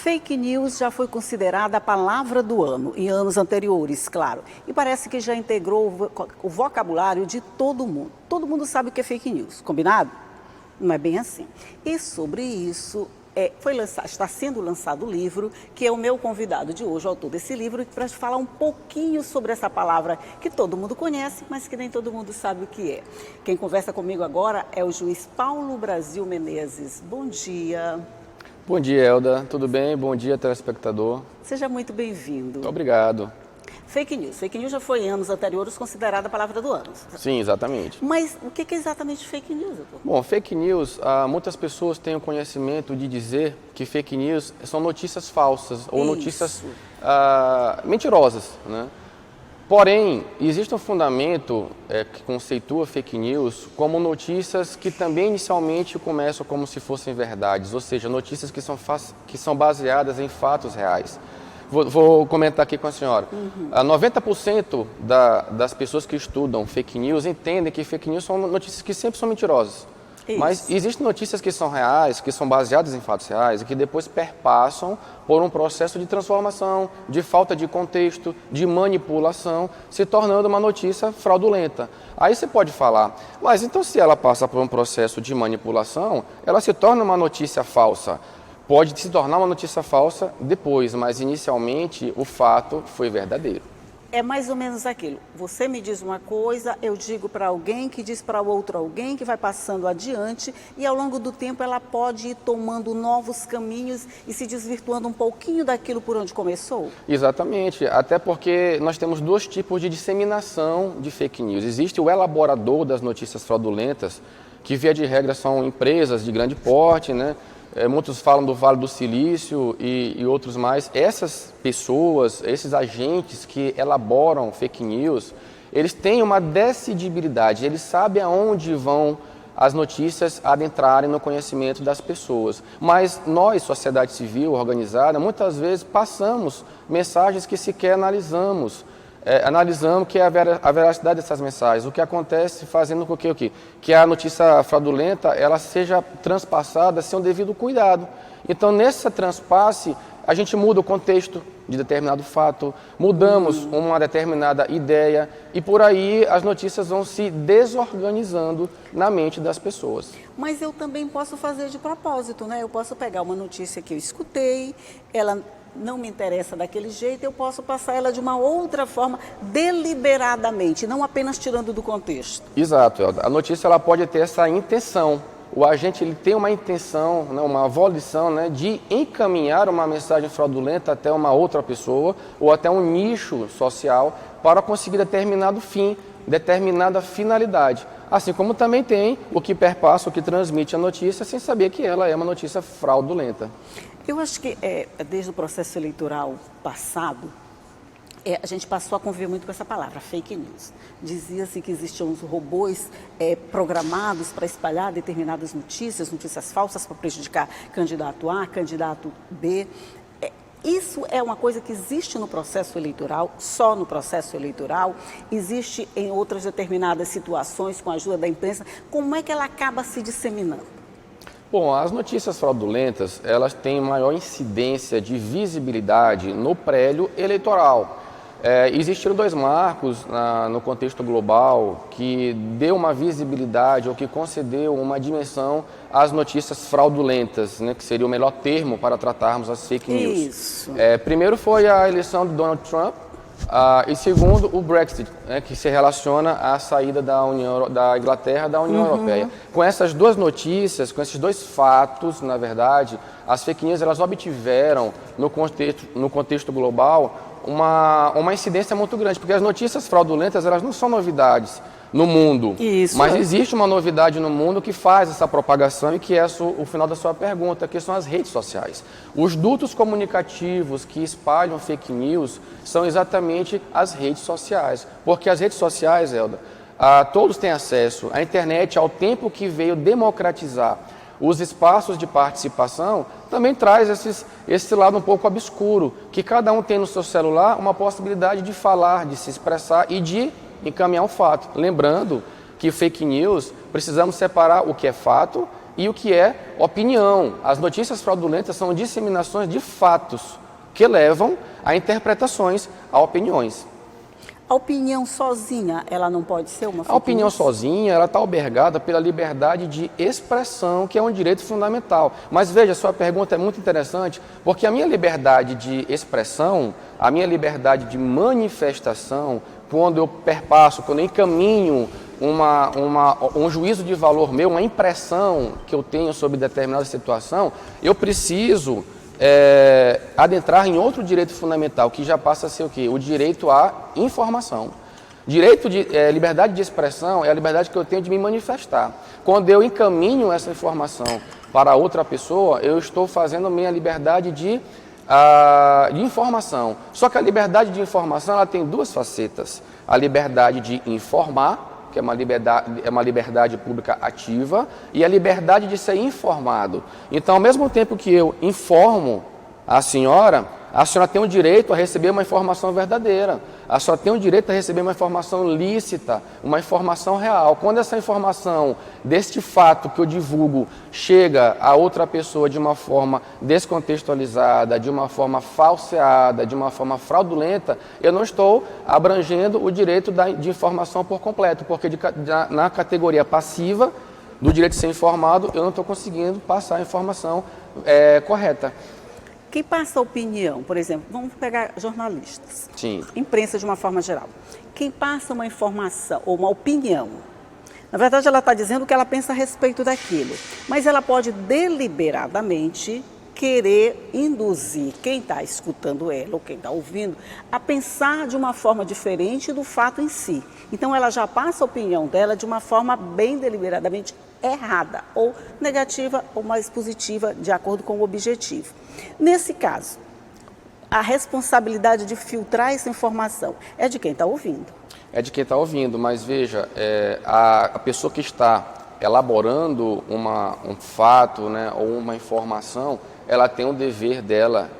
Fake news já foi considerada a palavra do ano, em anos anteriores, claro. E parece que já integrou o vocabulário de todo mundo. Todo mundo sabe o que é fake news, combinado? Não é bem assim. E sobre isso, está sendo lançado o livro, que é o meu convidado de hoje, o autor desse livro, para falar um pouquinho sobre essa palavra que todo mundo conhece, mas que nem todo mundo sabe o que é. Quem conversa comigo agora é o juiz Paulo Brasil Menezes. Bom dia. Bom dia, Elda. Tudo bem? Bom dia, telespectador. Seja muito bem-vindo. Muito obrigado. Fake news. Fake news já foi em anos anteriores considerada a palavra do ano. Sim, exatamente. Mas o que é exatamente fake news, doutor? Bom, fake news, muitas pessoas têm o conhecimento de dizer que fake news são notícias falsas ou notícias mentirosas, né? Porém, existe um fundamento que conceitua fake news como notícias que também inicialmente começam como se fossem verdades, ou seja, notícias que são baseadas em fatos reais. Vou comentar aqui com a senhora. 90% das pessoas que estudam fake news entendem que fake news são notícias que sempre são mentirosas. Isso. Mas existem notícias que são reais, que são baseadas em fatos reais e que depois perpassam por um processo de transformação, de falta de contexto, de manipulação, se tornando uma notícia fraudulenta. Aí você pode falar, mas então se ela passa por um processo de manipulação, ela se torna uma notícia falsa. Pode se tornar uma notícia falsa depois, mas inicialmente o fato foi verdadeiro. É mais ou menos aquilo. Você me diz uma coisa, eu digo para alguém, que diz para outro alguém, que vai passando adiante e ao longo do tempo ela pode ir tomando novos caminhos e se desvirtuando um pouquinho daquilo por onde começou? Exatamente, até porque nós temos dois tipos de disseminação de fake news. Existe o elaborador das notícias fraudulentas, que via de regra são empresas de grande porte, né? Muitos falam do Vale do Silício e outros mais. Essas pessoas, esses agentes que elaboram fake news, eles têm uma decidibilidade, eles sabem aonde vão as notícias adentrarem no conhecimento das pessoas. Mas nós, sociedade civil organizada, muitas vezes passamos mensagens que sequer analisamos. Analisamos que é a veracidade dessas mensagens, o que acontece fazendo com que a notícia fraudulenta ela seja transpassada sem o devido cuidado. Então, nessa transpasse, a gente muda o contexto de determinado fato, mudamos uma determinada ideia e por aí as notícias vão se desorganizando na mente das pessoas. Mas eu também posso fazer de propósito, né? Eu posso pegar uma notícia que eu escutei, ela não me interessa daquele jeito, eu posso passar ela de uma outra forma, deliberadamente, não apenas tirando do contexto. Exato, a notícia ela pode ter essa intenção. O agente ele tem uma intenção, né, uma volição, né, de encaminhar uma mensagem fraudulenta até uma outra pessoa ou até um nicho social para conseguir determinado fim, determinada finalidade. Assim como também tem o que perpassa, o que transmite a notícia sem saber que ela é uma notícia fraudulenta. Eu acho que desde o processo eleitoral passado, a gente passou a conviver muito com essa palavra, fake news. Dizia-se que existiam uns robôs programados para espalhar determinadas notícias, notícias falsas para prejudicar candidato A, candidato B. Isso é uma coisa que existe no processo eleitoral, só no processo eleitoral, existe em outras determinadas situações com a ajuda da imprensa. Como é que ela acaba se disseminando? Bom, as notícias fraudulentas, elas têm maior incidência de visibilidade no prélio eleitoral. Existiram dois marcos no contexto global que deu uma visibilidade ou que concedeu uma dimensão às notícias fraudulentas, né, que seria o melhor termo para tratarmos as fake news. Isso. Primeiro foi a eleição de Donald Trump e segundo o Brexit, né, que se relaciona à saída da Inglaterra da União Europeia. Com essas duas notícias, com esses dois fatos, na verdade, as fake news elas obtiveram no contexto global uma incidência muito grande, porque as notícias fraudulentas elas não são novidades no mundo, mas existe uma novidade no mundo que faz essa propagação e que é o final da sua pergunta, que são as redes sociais. Os dutos comunicativos que espalham fake news são exatamente as redes sociais, porque as redes sociais, Elda, todos têm acesso à internet, ao tempo que veio democratizar os espaços de participação, também traz esse lado um pouco obscuro, que cada um tem no seu celular uma possibilidade de falar, de se expressar e de encaminhar um fato. Lembrando que fake news, precisamos separar o que é fato e o que é opinião. As notícias fraudulentas são disseminações de fatos que levam a interpretações, a opiniões. A opinião sozinha, ela não pode ser uma fake A opinião news? sozinha, ela está albergada pela liberdade de expressão, que é um direito fundamental. Mas veja, sua pergunta é muito interessante, porque a minha liberdade de expressão, a minha liberdade de manifestação, quando eu perpasso, quando eu encaminho um juízo de valor meu, uma impressão que eu tenho sobre determinada situação, eu preciso adentrar em outro direito fundamental, que já passa a ser o quê? O direito à informação. Liberdade de expressão é a liberdade que eu tenho de me manifestar. Quando eu encaminho essa informação para outra pessoa, eu estou fazendo a minha liberdade de informação. Só que a liberdade de informação ela tem duas facetas. A liberdade de informar, que é uma liberdade pública ativa, e a liberdade de ser informado. Então, ao mesmo tempo que eu informo a senhora tem o direito a receber uma informação verdadeira. A senhora tem o direito a receber uma informação lícita, uma informação real. Quando essa informação deste fato que eu divulgo chega a outra pessoa de uma forma descontextualizada, de uma forma falseada, de uma forma fraudulenta, eu não estou abrangendo o direito de informação por completo, porque na categoria passiva do direito de ser informado, eu não estou conseguindo passar a informação correta. Quem passa opinião, por exemplo, vamos pegar jornalistas, Sim. Imprensa de uma forma geral. Quem passa uma informação ou uma opinião, na verdade ela está dizendo o que ela pensa a respeito daquilo, mas ela pode deliberadamente querer induzir quem está escutando ela ou quem está ouvindo a pensar de uma forma diferente do fato em si. Então ela já passa a opinião dela de uma forma bem deliberadamente errada, ou negativa ou mais positiva, de acordo com o objetivo. Nesse caso, a responsabilidade de filtrar essa informação é de quem está ouvindo. É de quem está ouvindo, mas veja, a pessoa que está elaborando um fato, né, ou uma informação, ela tem o dever dela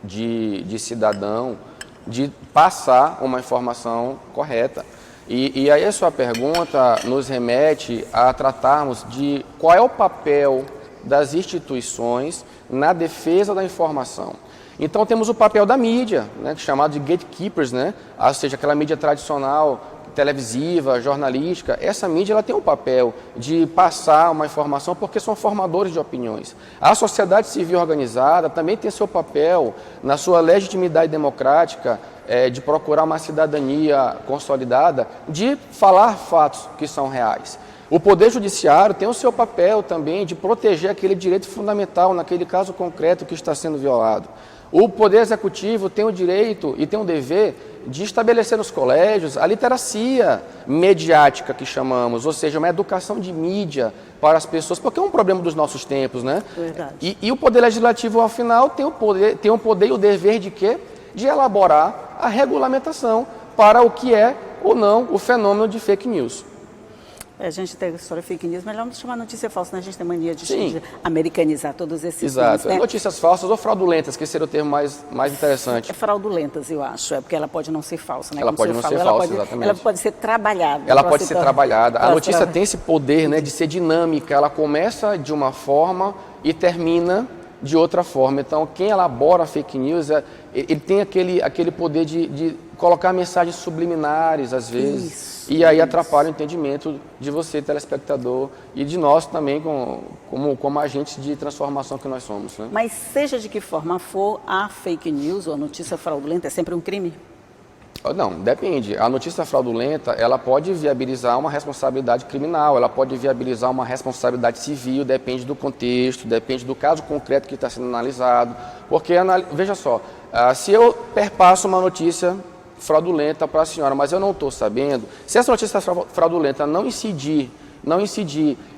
de cidadão de passar uma informação correta. E aí a sua pergunta nos remete a tratarmos de qual é o papel das instituições na defesa da informação. Então temos o papel da mídia, né, chamado de gatekeepers, né, ou seja, aquela mídia tradicional, televisiva, jornalística. Essa mídia ela tem o papel de passar uma informação porque são formadores de opiniões. A sociedade civil organizada também tem seu papel na sua legitimidade democrática, de procurar uma cidadania consolidada, de falar fatos que são reais. O Poder Judiciário tem o seu papel também de proteger aquele direito fundamental, naquele caso concreto que está sendo violado. O Poder Executivo tem o direito e tem o dever de estabelecer nos colégios a literacia mediática que chamamos, ou seja, uma educação de mídia para as pessoas, porque é um problema dos nossos tempos, né? Verdade. E o Poder Legislativo, ao final, tem o poder e o dever de quê? De elaborar a regulamentação para o que é ou não o fenômeno de fake news. A gente tem a história fake news, melhor não chamar notícia falsa, né? A gente tem mania de Sim. americanizar todos esses Exato. termos, né? Notícias falsas ou fraudulentas, que seria o termo mais interessante. É fraudulentas, eu acho, porque ela pode não ser falsa, né? Ela Como pode o senhor não ser falou, falsa, exatamente. Ela pode ser trabalhada. Ela pode ser trabalhada. A notícia tem tem esse poder, né, de ser dinâmica. Ela começa de uma forma e termina de outra forma. Então, quem elabora a fake news, ele tem aquele poder de colocar mensagens subliminares, às vezes. E aí atrapalha o entendimento de você, telespectador, e de nós também, como agentes de transformação que nós somos, né? Mas seja de que forma for, a fake news ou a notícia fraudulenta é sempre um crime? Não, depende. A notícia fraudulenta, ela pode viabilizar uma responsabilidade criminal, ela pode viabilizar uma responsabilidade civil, depende do contexto, depende do caso concreto que está sendo analisado. Porque, veja só, se eu perpasso uma notícia fraudulenta para a senhora, mas eu não estou sabendo, se essa notícia fraudulenta não incidir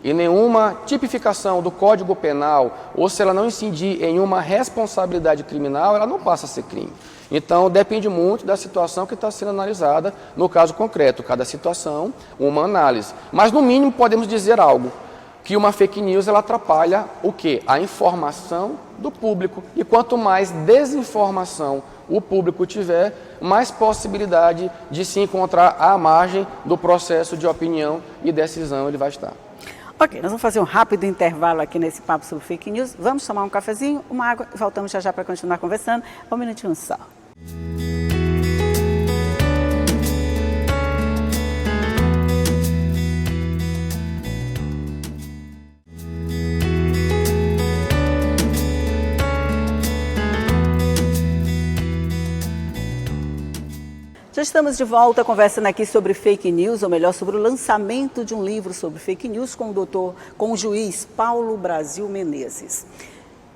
em nenhuma tipificação do Código Penal, ou se ela não incidir em uma responsabilidade criminal, ela não passa a ser crime. Então, depende muito da situação que está sendo analisada no caso concreto. Cada situação, uma análise. Mas, no mínimo, podemos dizer algo, que uma fake news ela atrapalha o quê? A informação do público. E quanto mais desinformação o público tiver, mais possibilidade de se encontrar à margem do processo de opinião e decisão ele vai estar. Ok, nós vamos fazer um rápido intervalo aqui nesse papo sobre fake news. Vamos tomar um cafezinho, uma água e voltamos já para continuar conversando. Um minutinho só. Já estamos de volta conversando aqui sobre fake news, ou melhor, sobre o lançamento de um livro sobre fake news com o juiz Paulo Brasil Menezes.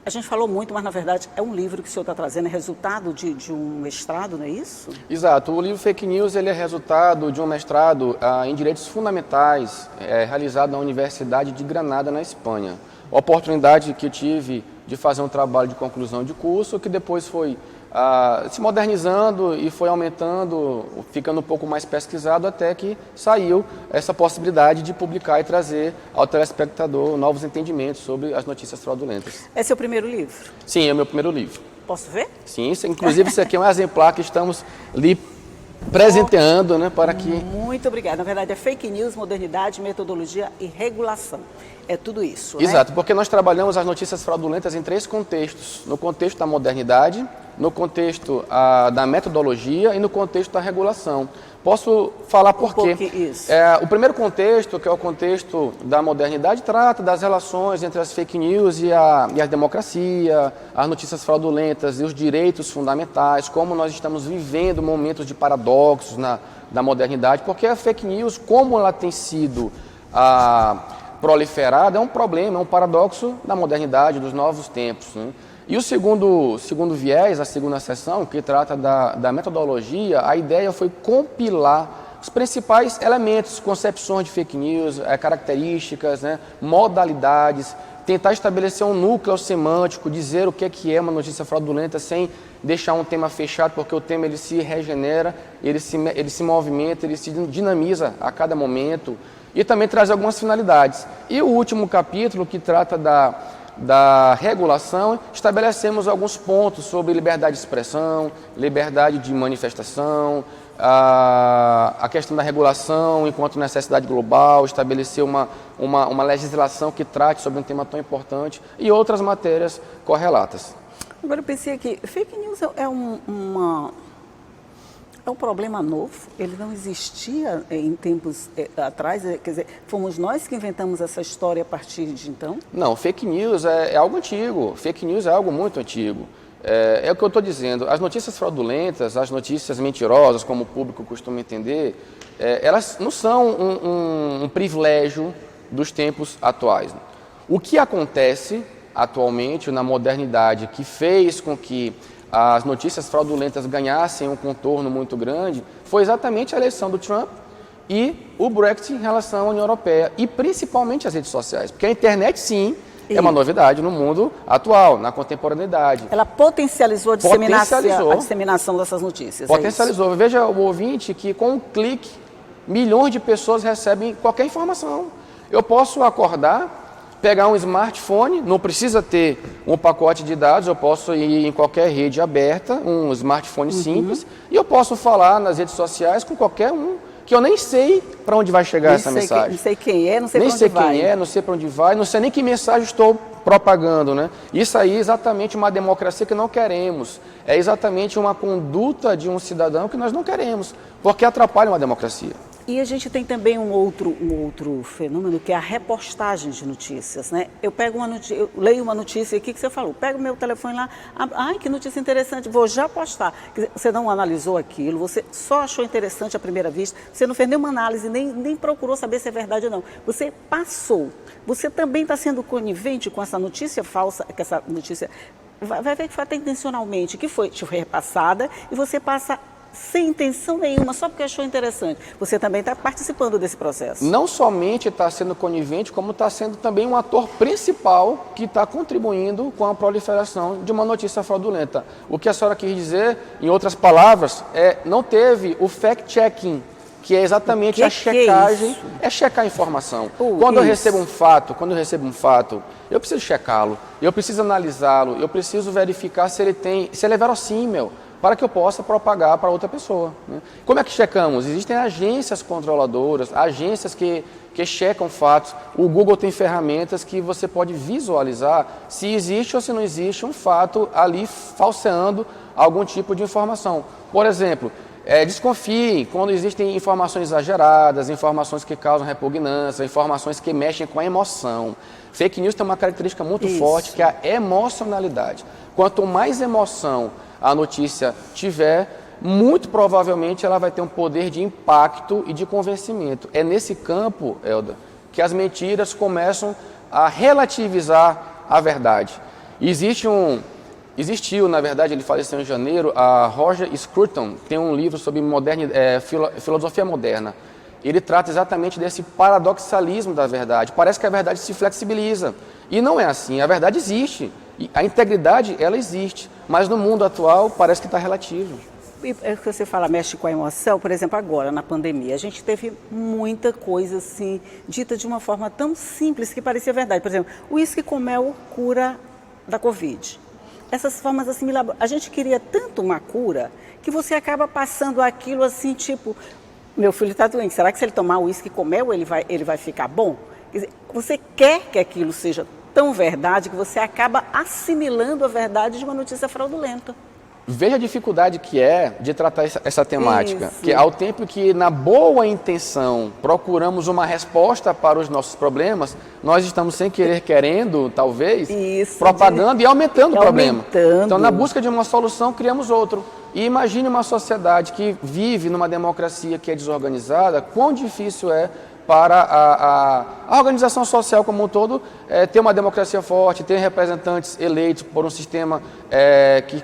A gente falou muito, mas na verdade é um livro que o senhor está trazendo, é resultado de um mestrado, não é isso? Exato, o livro Fake News ele é resultado de um mestrado em Direitos Fundamentais, realizado na Universidade de Granada, na Espanha. A oportunidade que eu tive de fazer um trabalho de conclusão de curso, que depois foi se modernizando e foi aumentando, ficando um pouco mais pesquisado, até que saiu essa possibilidade de publicar e trazer ao telespectador novos entendimentos sobre as notícias fraudulentas. Esse é o primeiro livro? Sim, é o meu primeiro livro. Posso ver? Sim, inclusive isso aqui é um exemplar que estamos lhe presenteando, né, para que... Muito obrigada. Na verdade é fake news, modernidade, metodologia e regulação. É tudo isso, Exato, né? porque nós trabalhamos as notícias fraudulentas em 3 contextos. No contexto da modernidade, no contexto da metodologia e no contexto da regulação. Posso falar por quê? Isso. O primeiro contexto, que é o contexto da modernidade, trata das relações entre as fake news e a democracia, as notícias fraudulentas e os direitos fundamentais, como nós estamos vivendo momentos de paradoxos na modernidade, porque a fake news, como ela tem sido proliferada, é um problema, é um paradoxo da modernidade, dos novos tempos, né? E o segundo viés, a segunda seção, que trata da metodologia, a ideia foi compilar os principais elementos, concepções de fake news, características, né, modalidades, tentar estabelecer um núcleo semântico, dizer o que é uma notícia fraudulenta sem deixar um tema fechado, porque o tema ele se regenera, ele se movimenta, ele se dinamiza a cada momento, e também traz algumas finalidades. E o último capítulo, que trata da regulação, estabelecemos alguns pontos sobre liberdade de expressão, liberdade de manifestação, a questão da regulação enquanto necessidade global, estabelecer uma legislação que trate sobre um tema tão importante e outras matérias correlatas. Agora eu pensei que fake news é um problema novo, ele não existia em tempos atrás, quer dizer, fomos nós que inventamos essa história a partir de então? Não, fake news é algo antigo, fake news é algo muito antigo. É o que eu estou dizendo, as notícias fraudulentas, as notícias mentirosas, como o público costuma entender, elas não são um privilégio dos tempos atuais. O que acontece atualmente na modernidade, que fez com que as notícias fraudulentas ganhassem um contorno muito grande, foi exatamente a eleição do Trump e o Brexit em relação à União Europeia, e principalmente as redes sociais, porque a internet, sim, é uma novidade no mundo atual, na contemporaneidade. Ela potencializou a disseminação dessas notícias. Potencializou. Veja o ouvinte que com um clique, milhões de pessoas recebem qualquer informação. Eu posso acordar, pegar um smartphone, não precisa ter um pacote de dados, eu posso ir em qualquer rede aberta, um smartphone simples, e eu posso falar nas redes sociais com qualquer um, que eu nem sei para onde vai chegar essa mensagem. Não sei quem é, não sei para onde vai. Nem sei quem é, não sei para onde vai, não sei nem que mensagem estou propagando, né? Isso aí é exatamente uma democracia que não queremos. É exatamente uma conduta de um cidadão que nós não queremos, porque atrapalha uma democracia. E a gente tem também um outro fenômeno, que é a repostagem de notícias, né? Eu leio uma notícia aqui que você falou, pego o meu telefone lá, ai, que notícia interessante, vou já postar. Você não analisou aquilo, você só achou interessante à primeira vista, você não fez nenhuma análise, nem procurou saber se é verdade ou não. Você passou. Você também está sendo conivente com essa notícia falsa, que essa notícia vai ver que foi até intencionalmente, que foi repassada, e você passa sem intenção nenhuma, só porque achou interessante. Você também está participando desse processo. Não somente está sendo conivente, como está sendo também um ator principal que está contribuindo com a proliferação de uma notícia fraudulenta. O que a senhora quis dizer, em outras palavras, não teve o fact-checking, que é exatamente a checagem, checar a informação. Quando eu recebo um fato, eu preciso checá-lo, eu preciso analisá-lo, eu preciso verificar se ele é verossímil. para que eu possa propagar para outra pessoa, né? Como é que checamos? Existem agências controladoras, agências que checam fatos. O Google tem ferramentas que você pode visualizar se existe ou se não existe um fato ali falseando algum tipo de informação. Por exemplo, desconfie quando existem informações exageradas, informações que causam repugnância, informações que mexem com a emoção. Fake news tem uma característica muito forte, que é a emocionalidade. Quanto mais emoção a notícia tiver, muito provavelmente ela vai ter um poder de impacto e de convencimento. É nesse campo, Elda, que as mentiras começam a relativizar a verdade. Existiu, na verdade, ele faleceu em janeiro, a Roger Scruton tem um livro sobre filosofia moderna. Ele trata exatamente desse paradoxalismo da verdade. Parece que a verdade se flexibiliza. E não é assim, a verdade existe. A integridade, ela existe. Mas no mundo atual, parece que está relativo. E é que você fala, mexe com a emoção, por exemplo, agora na pandemia, a gente teve muita coisa assim, dita de uma forma tão simples que parecia verdade. Por exemplo, o uísque com mel cura da Covid. Essas formas assim, a gente queria tanto uma cura que você acaba passando aquilo assim, tipo, meu filho está doente, será que se ele tomar uísque com mel ele vai ficar bom? Quer dizer, você quer que aquilo seja tão verdade que você acaba assimilando a verdade de uma notícia fraudulenta. Veja a dificuldade que é de tratar essa temática, que ao tempo que na boa intenção procuramos uma resposta para os nossos problemas, nós estamos sem querer querendo, talvez, propagando e aumentando o problema. Então, na busca de uma solução, criamos outro. E imagine uma sociedade que vive numa democracia que é desorganizada, quão difícil é para a organização social como um todo ter uma democracia forte, ter representantes eleitos por um sistema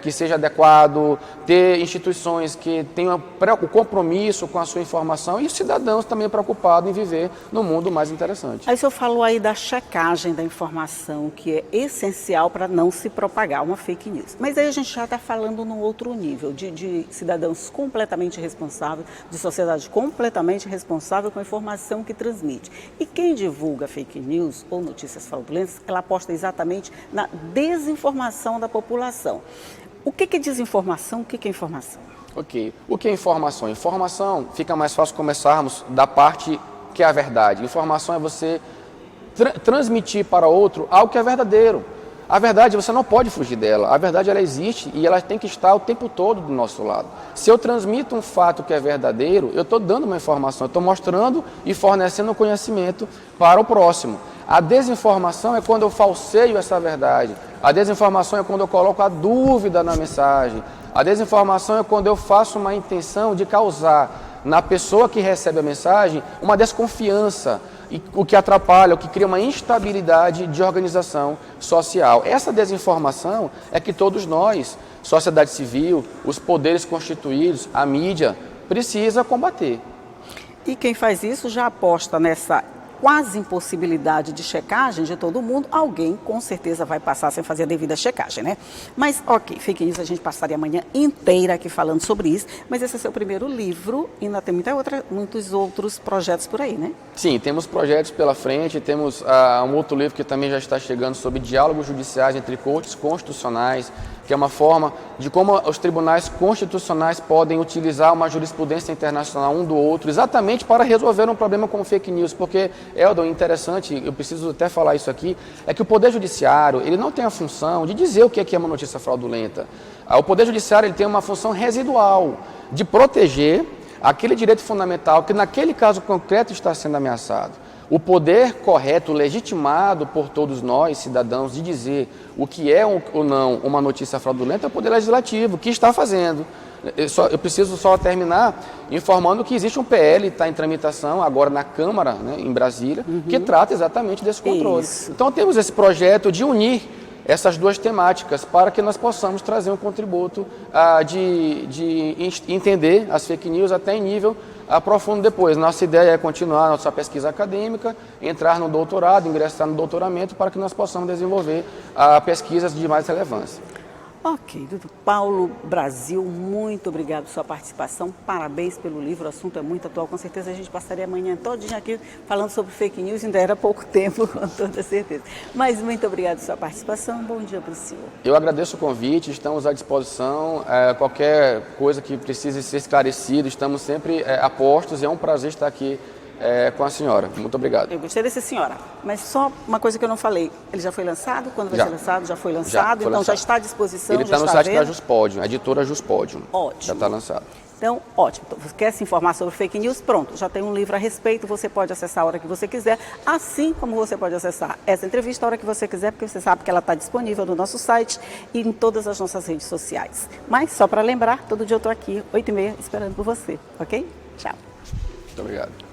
que seja adequado, ter instituições que tenham o compromisso com a sua informação e cidadãos também preocupados em viver num mundo mais interessante. Aí o senhor falou aí da checagem da informação, que é essencial para não se propagar uma fake news. Mas aí a gente já está falando num outro nível, de cidadãos completamente responsáveis, de sociedade completamente responsável com a informação que transmite. E quem divulga fake news ou notícias fraudulentas, ela aposta exatamente na desinformação da população. O que é desinformação? O que é informação? Ok. O que é informação? Informação, fica mais fácil começarmos da parte que é a verdade. Informação é você transmitir para outro algo que é verdadeiro. A verdade, você não pode fugir dela. A verdade, ela existe e ela tem que estar o tempo todo do nosso lado. Se eu transmito um fato que é verdadeiro, eu estou dando uma informação, eu estou mostrando e fornecendo conhecimento para o próximo. A desinformação é quando eu falseio essa verdade. A desinformação é quando eu coloco a dúvida na mensagem. A desinformação é quando eu faço uma intenção de causar na pessoa que recebe a mensagem uma desconfiança, o que atrapalha, o que cria uma instabilidade de organização social. Essa desinformação é que todos nós, sociedade civil, os poderes constituídos, a mídia, precisa combater. E quem faz isso já aposta nessa quase impossibilidade de checagem de todo mundo, alguém com certeza vai passar sem fazer a devida checagem, né? Mas, ok, fake news, a gente passaria a manhã inteira aqui falando sobre isso, mas esse é seu primeiro livro e ainda tem muitos outros projetos por aí, né? Sim, temos projetos pela frente, temos um outro livro que também já está chegando sobre diálogos judiciais entre cortes constitucionais, que é uma forma de como os tribunais constitucionais podem utilizar uma jurisprudência internacional um do outro, exatamente para resolver um problema com fake news, porque, Eldon, interessante, eu preciso até falar isso aqui, é que o Poder Judiciário, ele não tem a função de dizer o que é uma notícia fraudulenta. O Poder Judiciário, ele tem uma função residual, de proteger aquele direito fundamental que naquele caso concreto está sendo ameaçado. O poder correto, legitimado por todos nós, cidadãos, de dizer o que é ou não uma notícia fraudulenta é o Poder Legislativo, que está fazendo. Eu preciso só terminar informando que existe um PL, está em tramitação agora na Câmara, né, em Brasília, que trata exatamente desse controle. Isso. Então temos esse projeto de unir essas duas temáticas para que nós possamos trazer um contributo de entender as fake news até em nível profundo depois. Nossa ideia é continuar nossa pesquisa acadêmica, entrar no doutorado, ingressar no doutoramento para que nós possamos desenvolver pesquisas de mais relevância. Ok, doutor Paulo Brasil, muito obrigado pela sua participação, parabéns pelo livro, o assunto é muito atual, com certeza a gente passaria amanhã todinha aqui falando sobre fake news, ainda era pouco tempo, com toda certeza. Mas muito obrigado pela sua participação, bom dia para o senhor. Eu agradeço o convite, estamos à disposição, qualquer coisa que precise ser esclarecido, estamos sempre a postos e é um prazer estar aqui com a senhora. Muito obrigado. Eu gostei dessa senhora, mas só uma coisa que eu não falei. Ele já foi lançado? Quando vai ser lançado? Já foi lançado? Então já está à disposição? Ele está no site da Juspodium, a editora Juspodium. Ótimo. Já está lançado. Então, ótimo. Então, você quer se informar sobre fake news? Pronto, já tem um livro a respeito, você pode acessar a hora que você quiser, assim como você pode acessar essa entrevista a hora que você quiser, porque você sabe que ela está disponível no nosso site e em todas as nossas redes sociais. Mas, só para lembrar, todo dia eu estou aqui, 8h30, esperando por você, ok? Tchau. Muito obrigado.